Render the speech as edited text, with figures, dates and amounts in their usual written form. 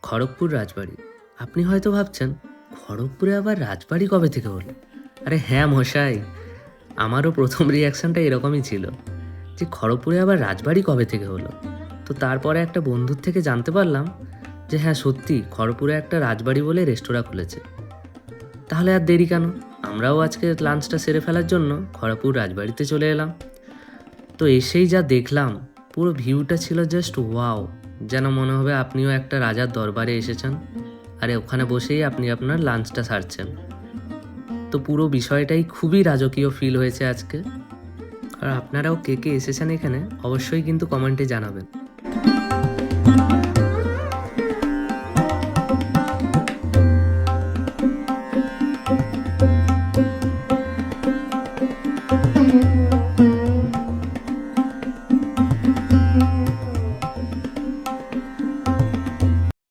খড়গপুর রাজবাড়ি। আপনি হয়তো ভাবছেন, খড়গপুরে আবার রাজবাড়ি কবে থেকে হলো? আরে হ্যাঁ মশাই, আমারও প্রথম রিয়াকশানটা এরকমই ছিল যে খড়গপুরে আবার রাজবাড়ি কবে থেকে হলো। তো তারপরে একটা বন্ধুর থেকে জানতে পারলাম যে হ্যাঁ সত্যি খড়গপুরে একটা রাজবাড়ি বলে রেস্তোরাঁ খুলেছে। তাহলে আর দেরি কেন, আমরাও আজকে লাঞ্চটা সেরে ফেলার জন্য খড়গপুর রাজবাড়িতে চলে এলাম। তো এসেই যা দেখলাম, পুরো ভিউটা ছিল জাস্ট ওয়াও, যেন মনে হবে আপনিও একটা রাজার দরবারে এসেছেন, আরে ওখানে বসেই আপনি আপনার লাঞ্চটা সারছেন। তো পুরো বিষয়টাই খুবই রাজকীয় ফিল হয়েছে আজকে। আর আপনারাও কে কে এসেছেন এখানে অবশ্যই কিন্তু কমেন্টে জানাবেন।